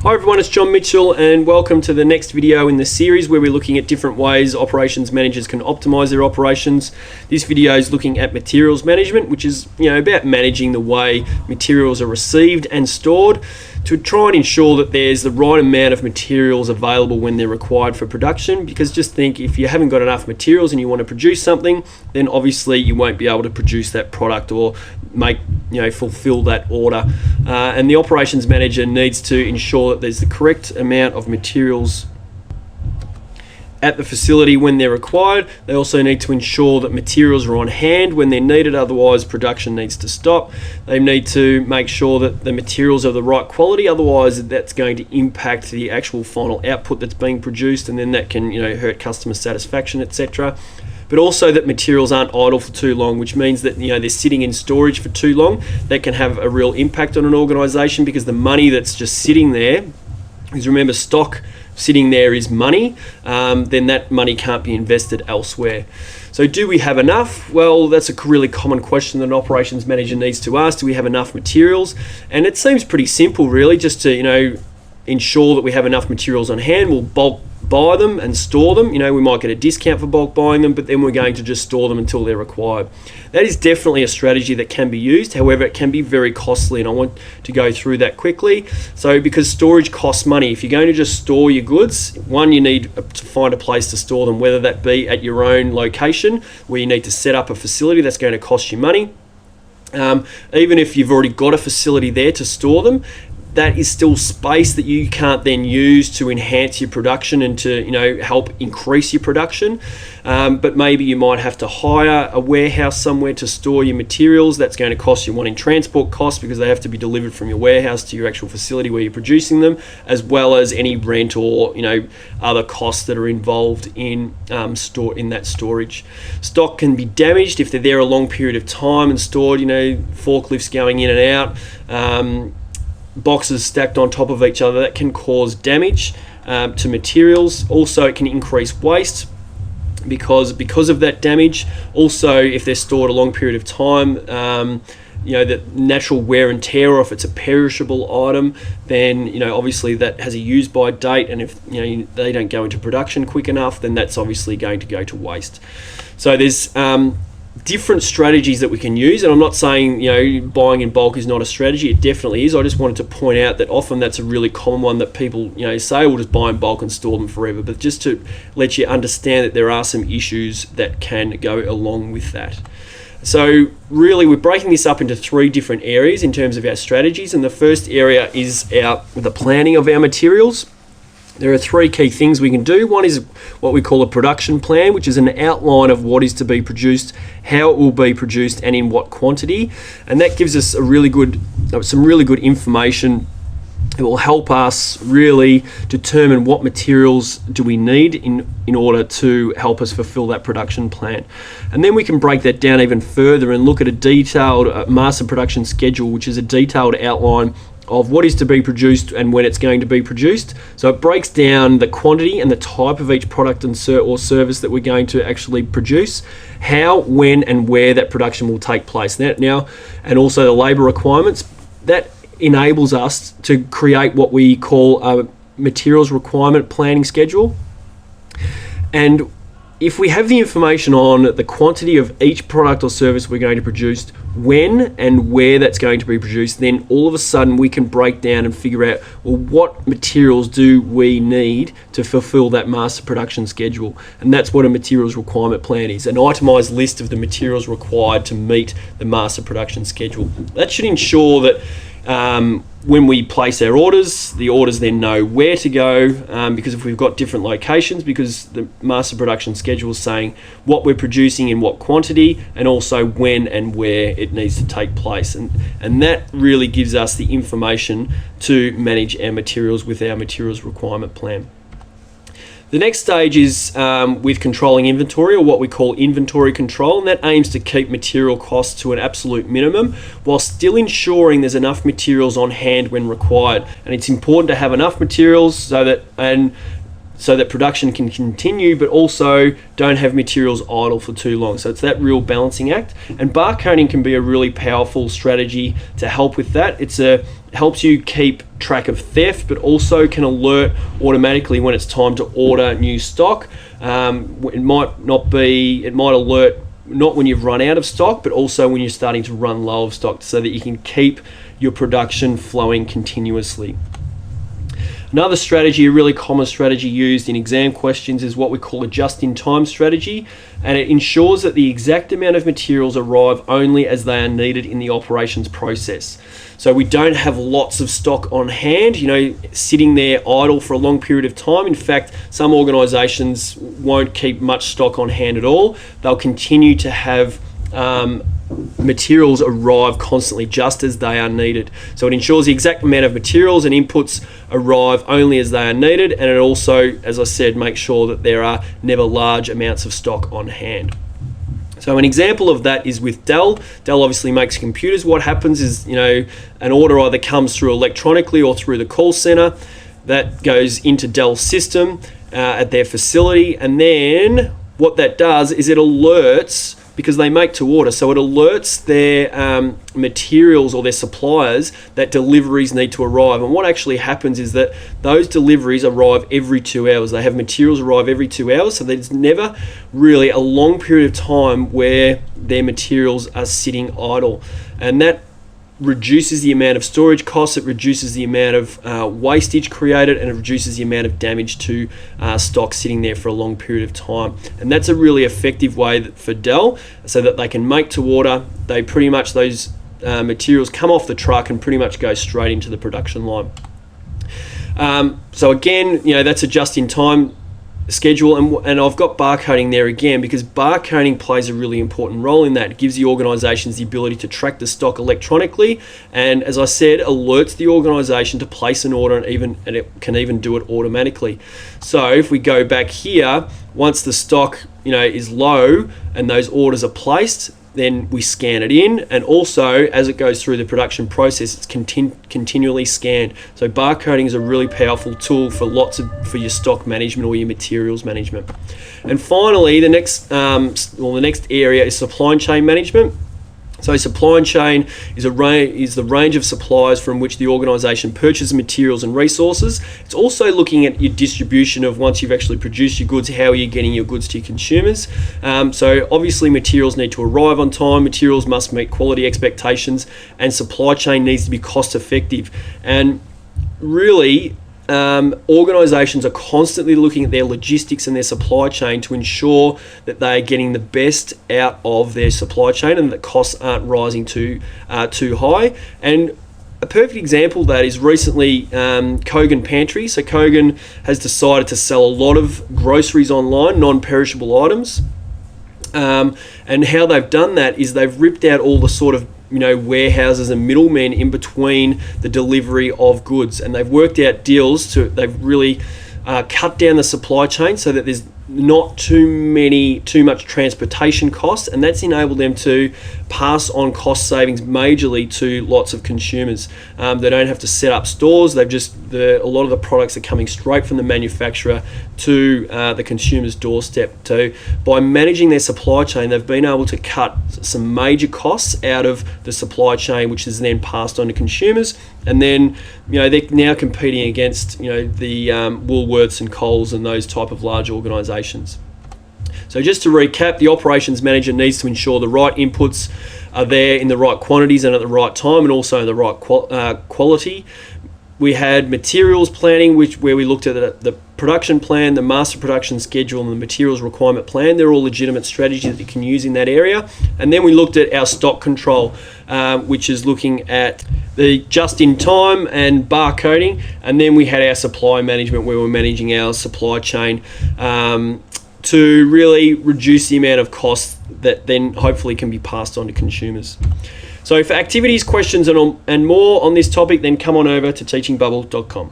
Hi everyone, it's John Mitchell and welcome to the next video in the series where we're looking at different ways operations managers can optimize their operations. This video is looking at materials management, which is about managing the way materials are received and stored to try and ensure that there's the right amount of materials available when they're required for production. Because just think, if you haven't got enough materials and you want to produce something, then obviously you won't be able to produce that product or fulfill that order. And the operations manager needs to ensure that there's the correct amount of materials at the facility when they're required. They also need to ensure that materials are on hand when they're needed, otherwise production needs to stop. They need to make sure that the materials are the right quality, otherwise that's going to impact the actual final output that's being produced, and then that can hurt customer satisfaction, etc. But also that materials aren't idle for too long, which means that they're sitting in storage for too long. That can have a real impact on an organization, because the money that's just sitting there, because remember, stock sitting there is money, then that money can't be invested elsewhere. So do we have enough? Well, that's a really common question that an operations manager needs to ask. Do we have enough materials? And it seems pretty simple, really, just to ensure that we have enough materials on hand. We'll bulk buy them and store them. We might get a discount for bulk buying them, but then we're going to just store them until they're required. That is definitely a strategy that can be used. However, it can be very costly, and I want to go through that quickly. So because storage costs money, if you're going to just store your goods, one, you need to find a place to store them, whether that be at your own location where you need to set up a facility. That's going to cost you money. Even if you've already got a facility there to store them, that is still space that you can't then use to enhance your production and to help increase your production. But maybe you might have to hire a warehouse somewhere to store your materials. That's going to cost you, one, in transport costs, because they have to be delivered from your warehouse to your actual facility where you're producing them, as well as any rent or other costs that are involved in that storage. Stock can be damaged if they're there a long period of time and stored. Forklifts going in and out. Boxes stacked on top of each other, that can cause damage to materials. Also, it can increase waste because of that damage. Also, if they're stored a long period of time, the natural wear and tear, or if it's a perishable item, then obviously that has a use by date, and if they don't go into production quick enough, then that's obviously going to go to waste. So there's different strategies that we can use, and I'm not saying buying in bulk is not a strategy. It definitely is. I just wanted to point out that often that's a really common one that people say, we'll just buy in bulk and store them forever. But just to let you understand that there are some issues that can go along with that. So really, we're breaking this up into three different areas in terms of our strategies, and the first area is the planning of our materials. There are three key things we can do. One is what we call a production plan, which is an outline of what is to be produced, how it will be produced, and in what quantity. And that gives us some really good information. It will help us really determine what materials do we need in order to help us fulfill that production plan. And then we can break that down even further and look at a detailed master production schedule, which is a detailed outline of what is to be produced and when it's going to be produced. So it breaks down the quantity and the type of each product and or service that we're going to actually produce, how, when, and where that production will take place. Now, and also the labour requirements. That enables us to create what we call a materials requirement planning schedule. And if we have the information on the quantity of each product or service we're going to produce, when and where that's going to be produced, then all of a sudden we can break down and figure out, well, what materials do we need to fulfill that master production schedule? And that's what a materials requirement plan is, an itemized list of the materials required to meet the master production schedule. That should ensure that when we place our orders, the orders then know where to go, because if we've got different locations, because the master production schedule is saying what we're producing in what quantity, and also when and where it needs to take place. And that really gives us the information to manage our materials with our materials requirement plan. The next stage is with controlling inventory, or what we call inventory control, and that aims to keep material costs to an absolute minimum while still ensuring there's enough materials on hand when required. And it's important to have enough materials so that production can continue, but also don't have materials idle for too long. So it's that real balancing act, and barcoding can be a really powerful strategy to help with that. It's helps you keep track of theft, but also can alert automatically when it's time to order new stock. It might alert not when you've run out of stock, but also when you're starting to run low of stock, so that you can keep your production flowing continuously. Another strategy, a really common strategy used in exam questions, is what we call a just-in-time strategy, and it ensures that the exact amount of materials arrive only as they are needed in the operations process. So we don't have lots of stock on hand, sitting there idle for a long period of time. In fact, some organisations won't keep much stock on hand at all. They'll continue to have materials arrive constantly just as they are needed. So it ensures the exact amount of materials and inputs arrive only as they are needed, and it also, as I said, makes sure that there are never large amounts of stock on hand. So an example of that is with Dell. Dell obviously makes computers. What happens is, an order either comes through electronically or through the call center. That goes into Dell's system at their facility, and then what that does is it alerts, because they make to order, so it alerts their materials or their suppliers that deliveries need to arrive. And what actually happens is that those deliveries arrive every 2 hours. They have materials arrive every 2 hours, so there's never really a long period of time where their materials are sitting idle. And that reduces the amount of storage costs, it reduces the amount of wastage created, and it reduces the amount of damage to stock sitting there for a long period of time. And that's a really effective way for Dell, so that they can make to order. They pretty much, those materials come off the truck and pretty much go straight into the production line. So again, that's a just-in-time schedule, and I've got barcoding there again because barcoding plays a really important role in that. It gives the organisations the ability to track the stock electronically, and as I said, alerts the organisation to place an order, and it can even do it automatically. So if we go back here, once the stock is low and those orders are placed, then we scan it in, and also as it goes through the production process, it's continually scanned. So barcoding is a really powerful tool for for your stock management or your materials management. And finally, the next area is supply chain management. So supply chain is the range of suppliers from which the organisation purchases materials and resources. It's also looking at your distribution of, once you've actually produced your goods, how are you getting your goods to your consumers. So obviously materials need to arrive on time, materials must meet quality expectations, and supply chain needs to be cost effective. And really, organisations are constantly looking at their logistics and their supply chain to ensure that they are getting the best out of their supply chain and that costs aren't rising too high. And a perfect example of that is recently Kogan Pantry. So Kogan has decided to sell a lot of groceries online, non-perishable items. And how they've done that is they've ripped out all the sort of warehouses and middlemen in between the delivery of goods, and they've worked out deals they've really cut down the supply chain so that there's not too much transportation costs, and that's enabled them to pass on cost savings majorly to lots of consumers. They don't have to set up stores. A lot of the products are coming straight from the manufacturer to the consumer's doorstep. So by managing their supply chain, they've been able to cut some major costs out of the supply chain, which is then passed on to consumers. And then they're now competing against the Woolworths and Coles and those type of large organisations. So just to recap, the operations manager needs to ensure the right inputs are there in the right quantities and at the right time, and also the right quality. We had materials planning, where we looked at the production plan, the master production schedule, and the materials requirement plan. They're all legitimate strategies that you can use in that area. And then we looked at our stock control, which is looking at the just-in-time and barcoding. And then we had our supply management, where we're managing our supply chain to really reduce the amount of costs that then hopefully can be passed on to consumers. So for activities, questions, and more on this topic, then come on over to teachingbubble.com.